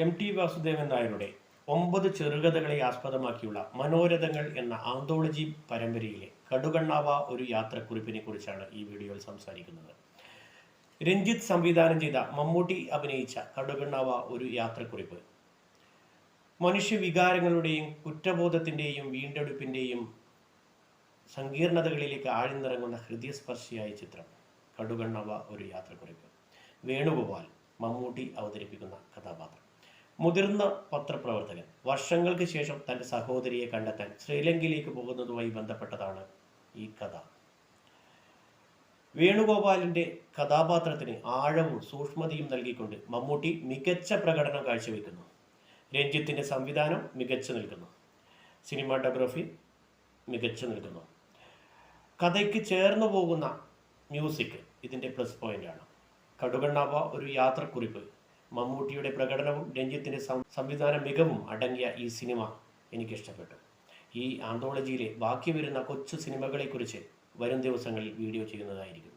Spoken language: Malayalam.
MT വാസുദേവൻ നായരുടെ 9 ചെറുകഥകളെ ആസ്പദമാക്കിയുള്ള മനോരഥങ്ങൾ എന്ന ആന്തോളജി പരമ്പരയിലെ കടുകണ്ണാവ ഒരു യാത്രക്കുറിപ്പിനെ കുറിച്ചാണ് ഈ വീഡിയോയിൽ സംസാരിക്കുന്നത്. രഞ്ജിത്ത് സംവിധാനം ചെയ്ത മമ്മൂട്ടി അഭിനയിച്ച കടുകണ്ണാവ ഒരു യാത്രക്കുറിപ്പ് മനുഷ്യവികാരങ്ങളുടെയും കുറ്റബോധത്തിൻ്റെയും വീണ്ടെടുപ്പിൻ്റെയും സങ്കീർണതകളിലേക്ക് ആഴ്ന്നിറങ്ങുന്ന ഹൃദയസ്പർശിയായ ചിത്രം. കടുകണ്ണാവ ഒരു യാത്രക്കുറിപ്പ്. വേണുഗോപാൽ മമ്മൂട്ടി അവതരിപ്പിക്കുന്ന കഥാപാത്രം. മുതിർന്ന പത്രപ്രവർത്തകൻ വർഷങ്ങൾക്ക് ശേഷം തൻ്റെ സഹോദരിയെ കണ്ടെത്താൻ ശ്രീലങ്കയിലേക്ക് പോകുന്നതുമായി ബന്ധപ്പെട്ടതാണ് ഈ കഥ. വേണുഗോപാലിൻ്റെ കഥാപാത്രത്തിന് ആഴവും സൂക്ഷ്മതയും നൽകിക്കൊണ്ട് മമ്മൂട്ടി മികച്ച പ്രകടനം കാഴ്ചവെക്കുന്നു. രഞ്ജിത്തിൻ്റെ സംവിധാനം മികച്ചു നിൽക്കുന്നു. സിനിമാറ്റോഗ്രാഫി മികച്ചു നിൽക്കുന്നു. കഥയ്ക്ക് ചേർന്നു പോകുന്ന മ്യൂസിക് ഇതിൻ്റെ പ്ലസ് പോയിൻ്റാണ്. കടുകണ്ണാവ ഒരു യാത്രക്കുറിപ്പ്. മമ്മൂട്ടിയുടെ പ്രകടനവും രഞ്ജിത്തിൻ്റെ സംവിധാന മികവും അടങ്ങിയ ഈ സിനിമ എനിക്കിഷ്ടപ്പെട്ടു. ഈ ആന്തോളജിയിലെ ബാക്കി വരുന്ന കൊച്ചു സിനിമകളെക്കുറിച്ച് വരും ദിവസങ്ങളിൽ വീഡിയോ ചെയ്യുന്നതായിരിക്കും.